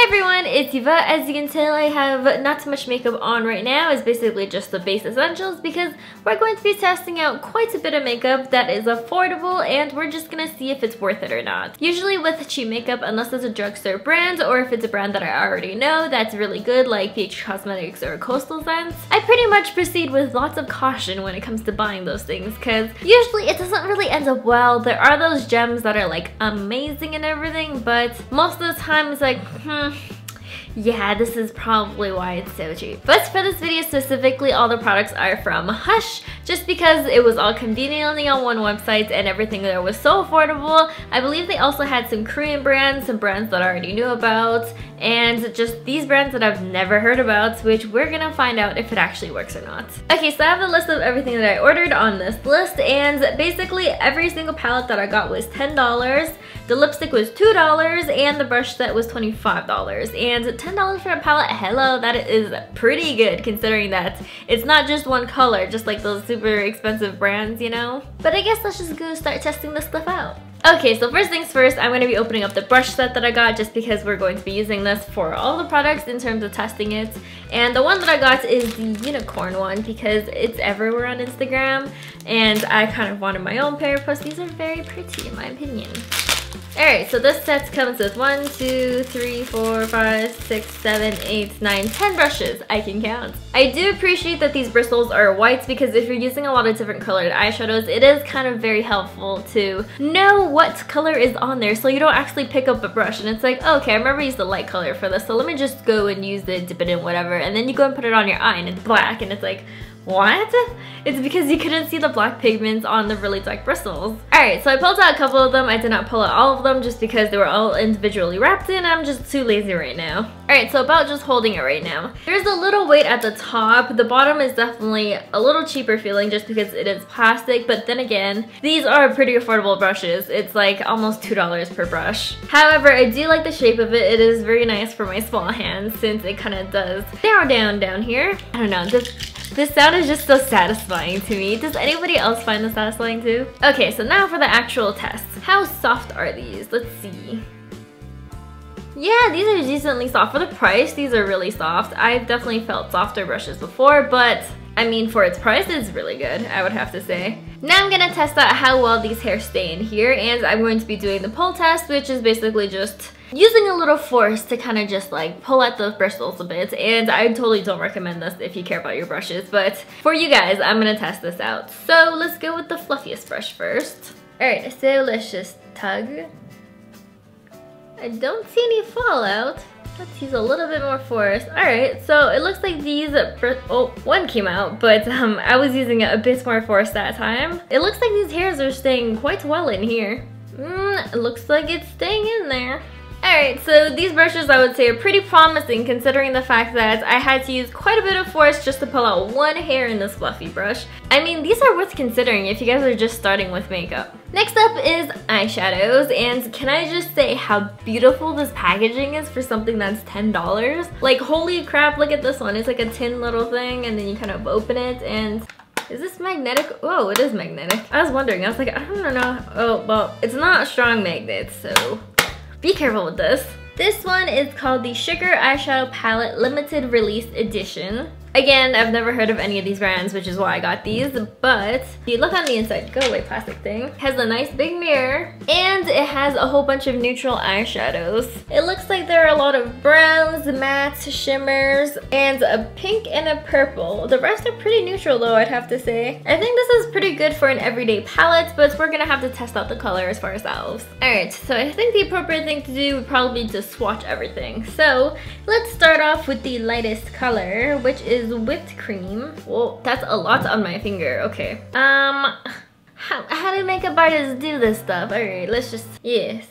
Hi everyone, it's Eva. As you can tell, I have not too much makeup on right now. It's basically just the base essentials because we're going to be testing out quite a bit of makeup that is affordable and we're just gonna see if it's worth it or not. Usually with cheap makeup, unless it's a drugstore brand or if it's a brand that I already know that's really good like Peach Cosmetics or Coastal Scents, I pretty much proceed with lots of caution when it comes to buying those things because usually it doesn't really end up well. There are those gems that are like amazing and everything, but most of the time it's like, yeah, this is probably why it's so cheap. But for this video specifically, all the products are from Hush, just because it was all conveniently on one website and everything there was so affordable. I believe they also had some Korean brands, some brands that I already knew about, and just these brands that I've never heard about, which we're gonna find out if it actually works or not. Okay, so I have the list of everything that I ordered on this list, and basically every single palette that I got was $10. The lipstick was $2 and the brush set was $25. And $10 for a palette, hello, that is pretty good considering that it's not just one color, just like those super expensive brands, you know? But I guess let's just go start testing this stuff out. Okay, so first things first, I'm going to be opening up the brush set that I got just because we're going to be using this for all the products in terms of testing it. And the one that I got is the unicorn one because it's everywhere on Instagram and I kind of wanted my own pair, plus these are very pretty in my opinion. Alright, so this set comes with 1, 2, 3, 4, 5, 6, 7, 8, 9, 10 brushes. I can count. I do appreciate that these bristles are white because if you're using a lot of different colored eyeshadows, it is kind of very helpful to know what color is on there so you don't actually pick up a brush and it's like, okay, I remember I used the light color for this, so let me just go and use it, dip it in whatever, and then you go and put it on your eye and it's black and it's like, what? It's because you couldn't see the black pigments on the really dark bristles. Alright, so I pulled out a couple of them. I did not pull out all of them just because they were all individually wrapped in. I'm just too lazy right now. Alright, so about just holding it right now. There's a little weight at the top. The bottom is definitely a little cheaper feeling just because it is plastic, but then again, these are pretty affordable brushes. It's like almost $2 per brush. However, I do like the shape of it. It is very nice for my small hands since it kind of does narrow down here. I don't know, this sound is just so satisfying to me. Does anybody else find this satisfying too? Okay, so now for the actual test. How soft are these? Let's see. Yeah, these are decently soft. For the price, these are really soft. I've definitely felt softer brushes before, but I mean, for its price, it's really good, I would have to say. Now I'm gonna test out how well these hairs stay in here, and I'm going to be doing the pull test, which is basically just using a little force to kind of just like pull at those bristles a bit. And I totally don't recommend this if you care about your brushes, but for you guys, I'm gonna test this out. So let's go with the fluffiest brush first. Alright, so let's just tug. I don't see any fallout. Let's use a little bit more force. Alright, so it looks like these, one came out, but I was using a bit more force that time. It looks like these hairs are staying quite well in here. It looks like it's staying in there. Alright, so these brushes I would say are pretty promising considering the fact that I had to use quite a bit of force just to pull out one hair in this fluffy brush. I mean, these are worth considering if you guys are just starting with makeup. Next up is eyeshadows, and can I just say how beautiful this packaging is for something that's $10? Like, holy crap, look at this one. It's like a tin little thing and then you kind of open it and is this magnetic? Oh, it is magnetic. I was wondering, I was like, I don't know. Oh, well, it's not a strong magnet, so be careful with this. This one is called the Sugar Eyeshadow Palette Limited Release Edition. Again, I've never heard of any of these brands, which is why I got these, but if you look on the inside, go away plastic thing, it has a nice big mirror, and it has a whole bunch of neutral eyeshadows. It looks like there are a lot of browns, mattes, shimmers, and a pink and a purple. The rest are pretty neutral though, I'd have to say. I think this is pretty good for an everyday palette, but we're gonna have to test out the colors for ourselves. Alright, so I think the appropriate thing to do would probably be to swatch everything. So let's start off with the lightest color, which is whipped cream. Whoa, that's a lot on my finger. Okay. How do makeup artists do this stuff? Alright, let's just, yes.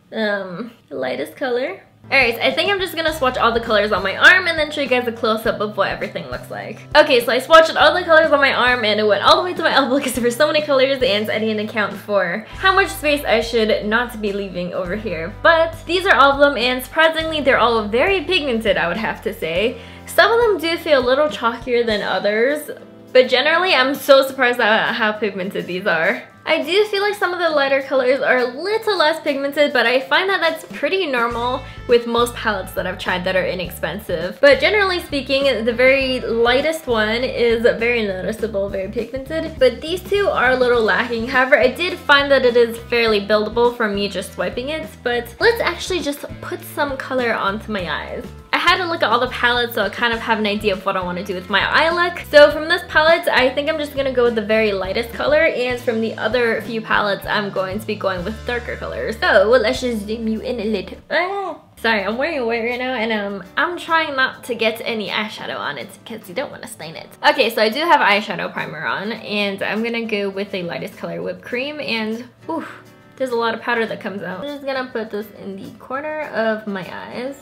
The lightest color. Alright, so I think I'm just gonna swatch all the colors on my arm and then show you guys a close-up of what everything looks like. Okay, so I swatched all the colors on my arm and it went all the way to my elbow because there were so many colors and I didn't account for how much space I should not be leaving over here. But these are all of them and surprisingly they're all very pigmented, I would have to say. Some of them do feel a little chalkier than others, but generally I'm so surprised at how pigmented these are. I do feel like some of the lighter colors are a little less pigmented, but I find that that's pretty normal with most palettes that I've tried that are inexpensive. But generally speaking, the very lightest one is very noticeable, very pigmented, but these two are a little lacking. However, I did find that it is fairly buildable from me just swiping it, but let's actually just put some color onto my eyes. I had to look at all the palettes so I kind of have an idea of what I want to do with my eye look. So from this palette, I think I'm just going to go with the very lightest color, and from the other few palettes, I'm going to be going with darker colors. So let's just zoom you in a little. Sorry, I'm wearing a wig right now, and I'm trying not to get any eyeshadow on it because you don't want to stain it. Okay, so I do have eyeshadow primer on, and I'm going to go with the lightest color, whipped cream, and oof, there's a lot of powder that comes out. I'm just going to put this in the corner of my eyes.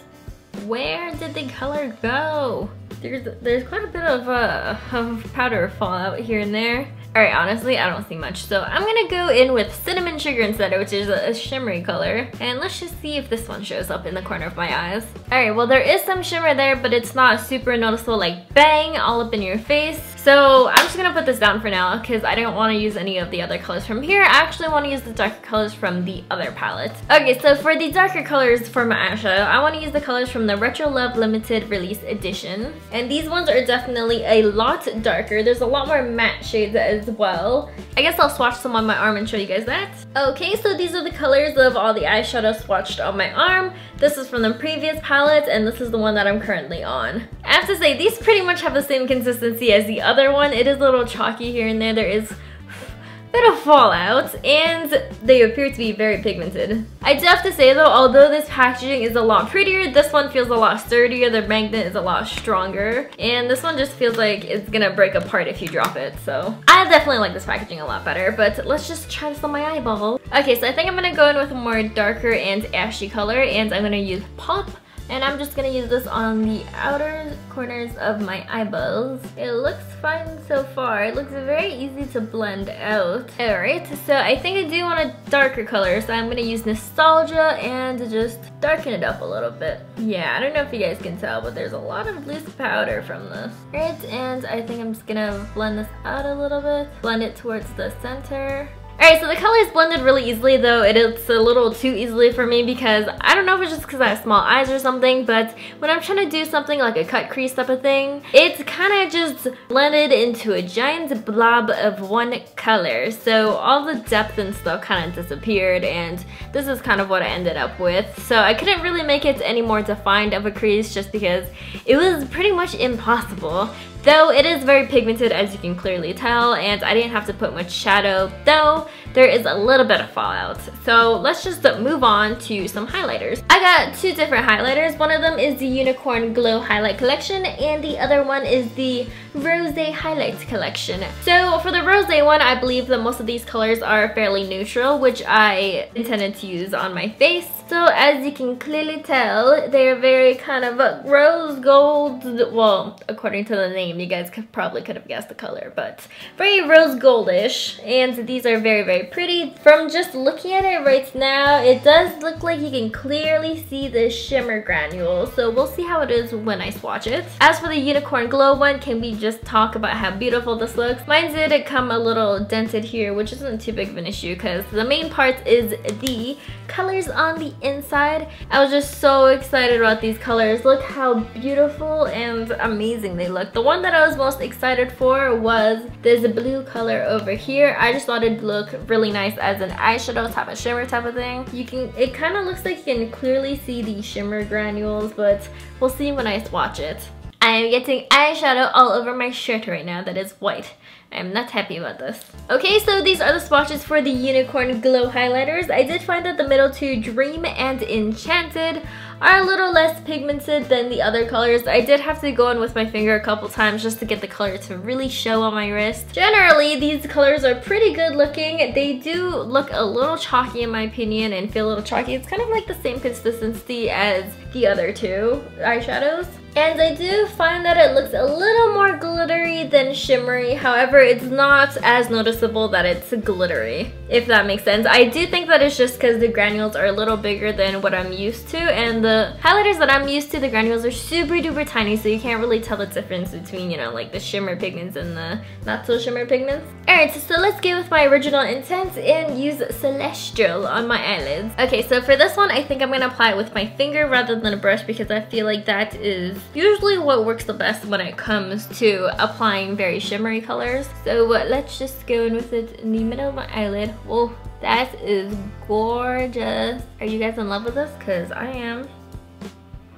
Where did the color go? There's quite a bit of powder fallout here and there. Alright, honestly, I don't see much. So I'm gonna go in with cinnamon sugar instead, which is a shimmery color. And let's just see if this one shows up in the corner of my eyes. Alright, well there is some shimmer there, but it's not super noticeable like bang all up in your face. So I'm just gonna put this down for now because I don't want to use any of the other colors from here. I actually want to use the darker colors from the other palette. Okay, so for the darker colors for my eyeshadow, I want to use the colors from the Retro Love Limited Release Edition. And these ones are definitely a lot darker. There's a lot more matte shades as well. I guess I'll swatch some on my arm and show you guys that. Okay, so these are the colors of all the eyeshadows swatched on my arm. This is from the previous palette, and this is the one that I'm currently on. I have to say, these pretty much have the same consistency as the other one. It is a little chalky here and there. There is a bit of fallout, and they appear to be very pigmented. I do have to say though, although this packaging is a lot prettier, this one feels a lot sturdier. The magnet is a lot stronger, and this one just feels like it's gonna break apart if you drop it. So I definitely like this packaging a lot better, but let's just try this on my eyeball. Okay, so I think I'm gonna go in with a more darker and ashy color, and I'm gonna use Pop. And I'm just gonna use this on the outer corners of my eyeballs. It looks fine so far. It looks very easy to blend out. Alright, so I think I do want a darker color, so I'm gonna use Nostalgia and just darken it up a little bit. Yeah, I don't know if you guys can tell, but there's a lot of loose powder from this. Alright, and I think I'm just gonna blend this out a little bit. Blend it towards the center. Alright, so the color is blended really easily, though it's a little too easily for me because I don't know if it's just because I have small eyes or something, but when I'm trying to do something like a cut crease type of thing, it's kind of just blended into a giant blob of one color. So all the depth and stuff kind of disappeared, and this is kind of what I ended up with. So I couldn't really make it any more defined of a crease just because it was pretty much impossible. Though it is very pigmented, as you can clearly tell, and I didn't have to put much shadow, though there is a little bit of fallout. So let's just move on to some highlighters. I got two different highlighters. One of them is the Unicorn Glow Highlight Collection, and the other one is the Rosy Highlights Collection. So for the Rosy one, I believe that most of these colors are fairly neutral, which I intended to use on my face. So as you can clearly tell, they're very kind of rose gold, well, according to the name, you guys probably could have guessed the color, but very rose goldish, and these are very, very pretty. From just looking at it right now, it does look like you can clearly see the shimmer granules, so we'll see how it is when I swatch it. As for the Unicorn Glow one, can we just talk about how beautiful this looks? Mine did come a little dented here, which isn't too big of an issue because the main part is the colors on the inside. I was just so excited about these colors. Look how beautiful and amazing they look. The one that I was most excited for was this blue color over here. I just thought it'd look really nice as an eyeshadow type of shimmer type of thing. It kind of looks like you can clearly see the shimmer granules, but we'll see when I swatch it. I am getting eyeshadow all over my shirt right now that is white. I'm not happy about this. Okay, so these are the swatches for the Unicorn Glow highlighters. I did find that the middle two, Dream and Enchanted, are a little less pigmented than the other colors. I did have to go in with my finger a couple times just to get the color to really show on my wrist. Generally, these colors are pretty good looking. They do look a little chalky in my opinion and feel a little chalky. It's kind of like the same consistency as the other two eyeshadows. And I do find that it looks a little more glittery than shimmery. However, it's not as noticeable that it's glittery, if that makes sense. I do think that it's just because the granules are a little bigger than what I'm used to, and the highlighters that I'm used to, the granules are super duper tiny, so you can't really tell the difference between, you know, like the shimmer pigments and the not so shimmer pigments. Alright, so let's go with my original intent and use Celestial on my eyelids. Okay, so for this one, I think I'm gonna apply it with my finger rather than a brush because I feel like that is usually what works the best when it comes to applying very shimmery colors. So let's just go in with it in the middle of my eyelid. Whoa, that is gorgeous. Are you guys in love with this? Because I am.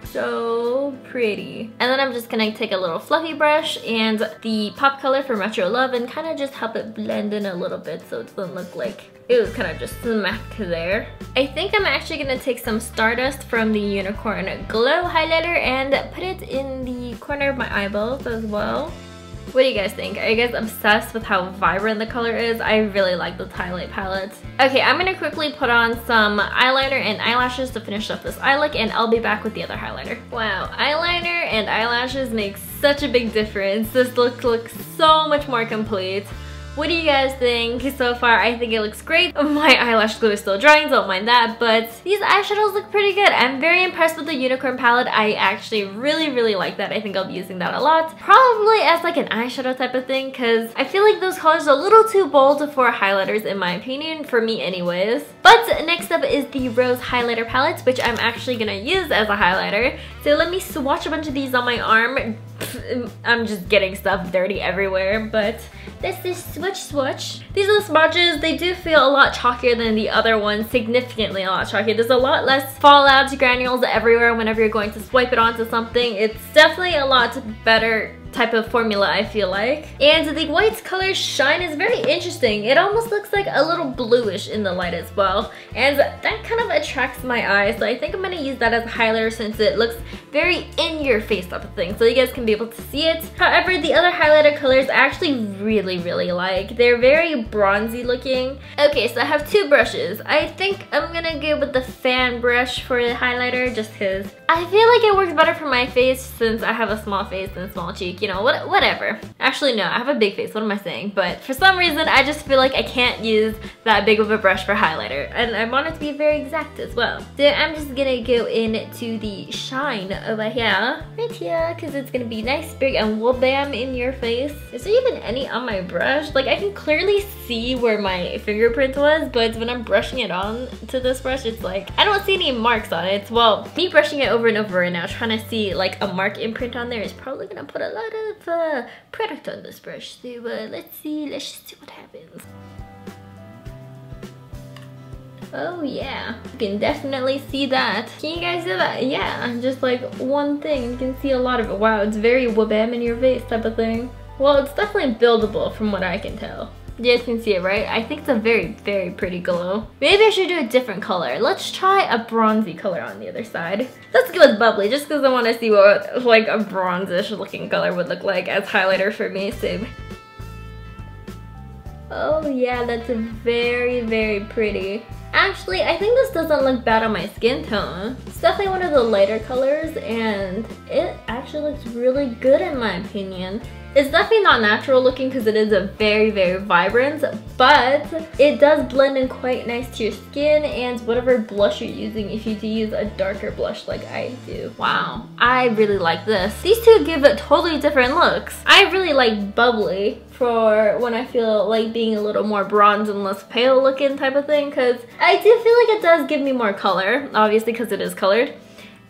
So pretty. And then I'm just gonna take a little fluffy brush and the pop color from Retro Love and kind of just help it blend in a little bit so it doesn't look like it was kind of just smacked there. I think I'm actually gonna take some Stardust from the Unicorn Glow highlighter and put it in the corner of my eyeballs as well. What do you guys think? Are you guys obsessed with how vibrant the color is? I really like the highlight palette. Okay, I'm gonna quickly put on some eyeliner and eyelashes to finish up this eye look, and I'll be back with the other highlighter. Wow, eyeliner and eyelashes make such a big difference. This look looks so much more complete. What do you guys think so far? I think it looks great. My eyelash glue is still drying, don't mind that, but these eyeshadows look pretty good. I'm very impressed with the Unicorn palette. I actually really like that. I think I'll be using that a lot. Probably as like an eyeshadow type of thing, because I feel like those colors are a little too bold for highlighters in my opinion, for me anyways. But next up is the Rose highlighter palette, which I'm actually gonna use as a highlighter. So let me swatch a bunch of these on my arm. I'm just getting stuff dirty everywhere, but this is swatch. These are the swatches. They do feel a lot chalkier than the other ones, significantly a lot chalkier. There's a lot less fallout granules everywhere whenever you're going to swipe it onto something. It's definitely a lot better type of formula, I feel like. And the white color shine is very interesting. It almost looks like a little bluish in the light as well, and that kind of attracts my eye, so I think I'm gonna use that as a highlighter since it looks very in your face type of thing, so you guys can be able to see it. However, the other highlighter colors I actually really like. They're very bronzy looking. Okay, so I have two brushes. I think I'm gonna go with the fan brush for the highlighter just because I feel like it works better for my face since I have a small face and small cheek, you know, whatever. Actually, no, I have a big face, what am I saying? But for some reason, I just feel like I can't use that big of a brush for highlighter, and I want it to be very exact as well. So I'm just gonna go into the shine over here, right here, because it's gonna be nice, big, and whoop bam in your face. Is there even any on my brush? Like, I can clearly see where my fingerprint was, but when I'm brushing it on to this brush, it's like, I don't see any marks on it. Well, me brushing it over and over right now, trying to see like a mark imprint on there is probably gonna put a lot of product on this brush. So let's just see what happens. Oh yeah, you can definitely see that. Can you guys see that? Yeah, just like one thing, you can see a lot of it. Wow, it's very wabam in your face type of thing. Well, it's definitely buildable from what I can tell. You guys can see it, right? I think it's a very pretty glow. Maybe I should do a different color. Let's try a bronzy color on the other side. Let's go with bubbly, just because I want to see what like a bronzish looking color would look like as highlighter for me. So, oh yeah, that's very pretty. Actually, I think this doesn't look bad on my skin tone. It's definitely one of the lighter colors, and it actually looks really good in my opinion. It's definitely not natural looking because it is a very vibrant, but it does blend in quite nice to your skin and whatever blush you're using if you do use a darker blush like I do. Wow, I really like this. These two give it totally different looks. I really like bubbly for when I feel like being a little more bronze and less pale looking type of thing, because I do feel like it does give me more color, obviously because it is colored.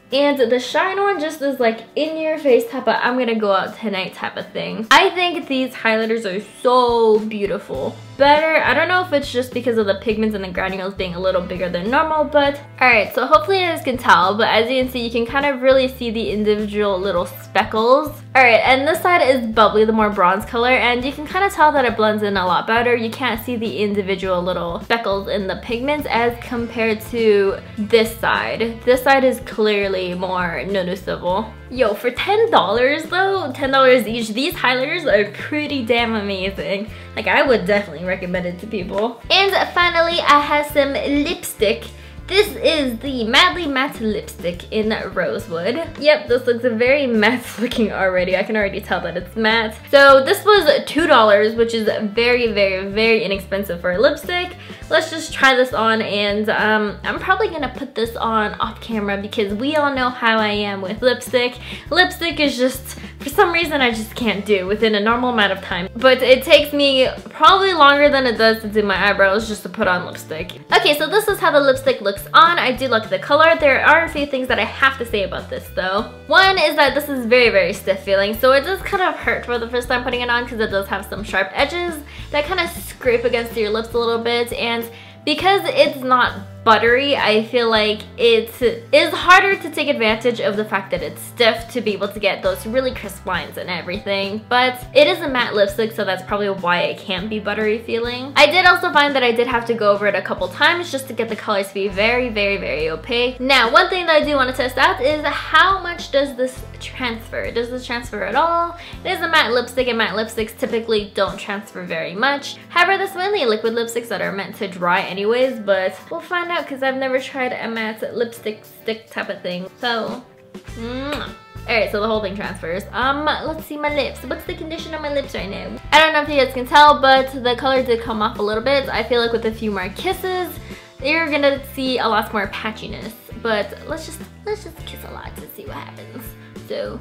And the shine one just is like in your face type of I'm gonna go out tonight type of thing. I think these highlighters are so beautiful. Better, I don't know if it's just because of the pigments and the granules being a little bigger than normal, but alright, so hopefully you guys can tell, but as you can see, you can kind of really see the individual little speckles. Alright, and this side is bubbly, the more bronze color, and you can kind of tell that it blends in a lot better. You can't see the individual little speckles in the pigments as compared to this side. This side is clearly more noticeable. Yo, for $10 though, $10 each, these highlighters are pretty damn amazing. Like, I would definitely recommend it to people. And finally, I have some lipstick. This is the Madly Matte Lipstick in Rosewood. Yep, this looks very matte looking already. I can already tell that it's matte. So this was $2, which is very, very, very inexpensive for a lipstick. Let's just try this on, and I'm probably gonna put this on off camera because we all know how I am with lipstick. Lipstick is just, for some reason, I just can't do within a normal amount of time. But it takes me probably longer than it does to do my eyebrows just to put on lipstick. Okay, so this is how the lipstick looks on. I do like the color. There are a few things that I have to say about this though. One is that this is very, very stiff feeling, so it does kind of hurt for the first time putting it on because it does have some sharp edges that kind of scrape against your lips a little bit, and because it's not buttery, I feel like it is harder to take advantage of the fact that it's stiff to be able to get those really crisp lines and everything. But it is a matte lipstick, so that's probably why it can't be buttery feeling. I did also find that I did have to go over it a couple times just to get the colors to be very, very, very opaque. Now, one thing that I do want to test out is how much does this transfer? Does this transfer at all? It is a matte lipstick, and matte lipsticks typically don't transfer very much. However, there's mainly liquid lipsticks that are meant to dry anyways, but we'll find out because I've never tried a matte lipstick stick type of thing. So, alright, so the whole thing transfers. Let's see my lips. What's the condition of my lips right now? I don't know if you guys can tell, but the color did come off a little bit. I feel like with a few more kisses, you're gonna see a lot more patchiness. But let's just kiss a lot to see what happens. So,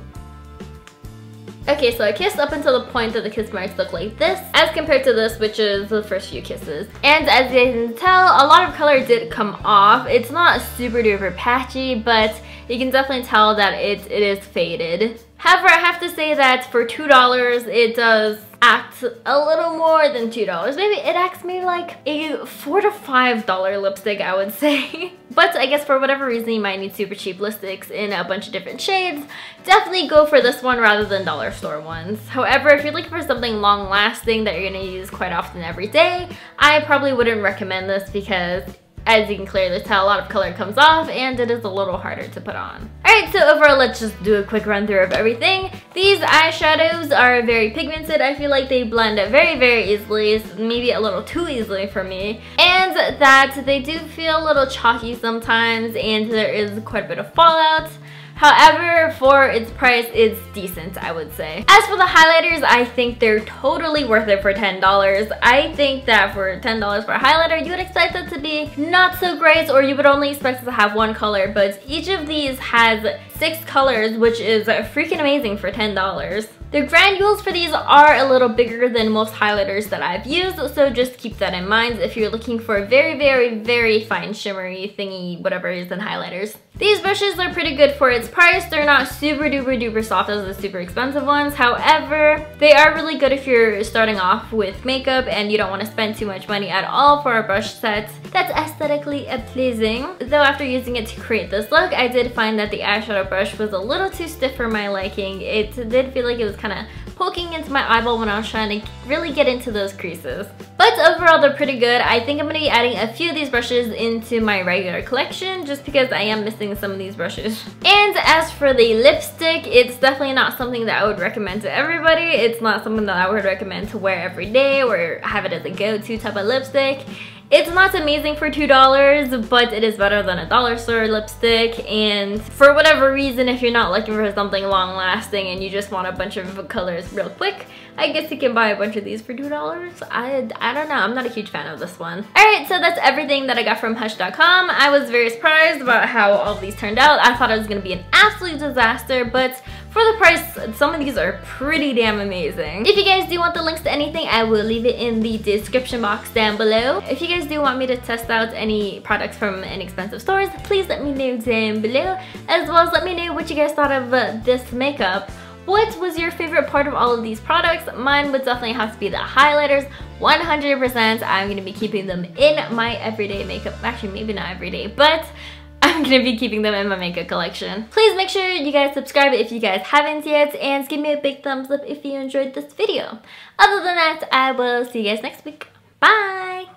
okay, so I kissed up until the point that the kiss marks look like this, as compared to this, which is the first few kisses. And as you can tell, a lot of color did come off. It's not super duper patchy, but you can definitely tell that it is faded. However, I have to say that for $2, it does act a little more than $2. Maybe it acts maybe like a $4 to $5 lipstick, I would say. But I guess for whatever reason you might need super cheap lipsticks in a bunch of different shades, definitely go for this one rather than dollar store ones. However, if you're looking for something long lasting that you're gonna use quite often every day, I probably wouldn't recommend this because, as you can clearly tell, a lot of color comes off and it is a little harder to put on. Alright, so overall, let's just do a quick run through of everything. These eyeshadows are very pigmented. I feel like they blend very, very easily, maybe a little too easily for me. And that they do feel a little chalky sometimes, and there is quite a bit of fallout. However, for its price, it's decent, I would say. As for the highlighters, I think they're totally worth it for $10. I think that for $10 for a highlighter, you would expect it to be not so great, or you would only expect it to have one color, but each of these has 6 colors, which is freaking amazing for $10. The granules for these are a little bigger than most highlighters that I've used, so just keep that in mind if you're looking for very, very, very fine shimmery thingy, whatever it is in highlighters. These brushes are pretty good for its price. They're not super duper duper soft as the super expensive ones. However, they are really good if you're starting off with makeup and you don't want to spend too much money at all for a brush set that's aesthetically pleasing. Though after using it to create this look, I did find that the eyeshadow brush was a little too stiff for my liking. It did feel like it was kind of poking into my eyeball when I was trying to really get into those creases. But overall, they're pretty good. I think I'm going to be adding a few of these brushes into my regular collection just because I am missing some of these brushes. And as for the lipstick, it's definitely not something that I would recommend to everybody. It's not something that I would recommend to wear every day or have it as a go-to type of lipstick. It's not amazing for $2, but it is better than a dollar store lipstick, and for whatever reason, if you're not looking for something long lasting and you just want a bunch of colors real quick, I guess you can buy a bunch of these for $2. I don't know, I'm not a huge fan of this one. Alright, so that's everything that I got from Hush.com. I was very surprised about how all of these turned out. I thought it was going to be an absolute disaster, but for the price, some of these are pretty damn amazing. If you guys do want the links to anything, I will leave it in the description box down below. If you guys do want me to test out any products from inexpensive stores, please let me know down below, as well as let me know what you guys thought of this makeup. What was your favorite part of all of these products? Mine would definitely have to be the highlighters. 100%, I'm going to be keeping them in my everyday makeup. Actually, maybe not everyday, but I'm going to be keeping them in my makeup collection. Please make sure you guys subscribe if you guys haven't yet, and give me a big thumbs up if you enjoyed this video. Other than that, I will see you guys next week. Bye!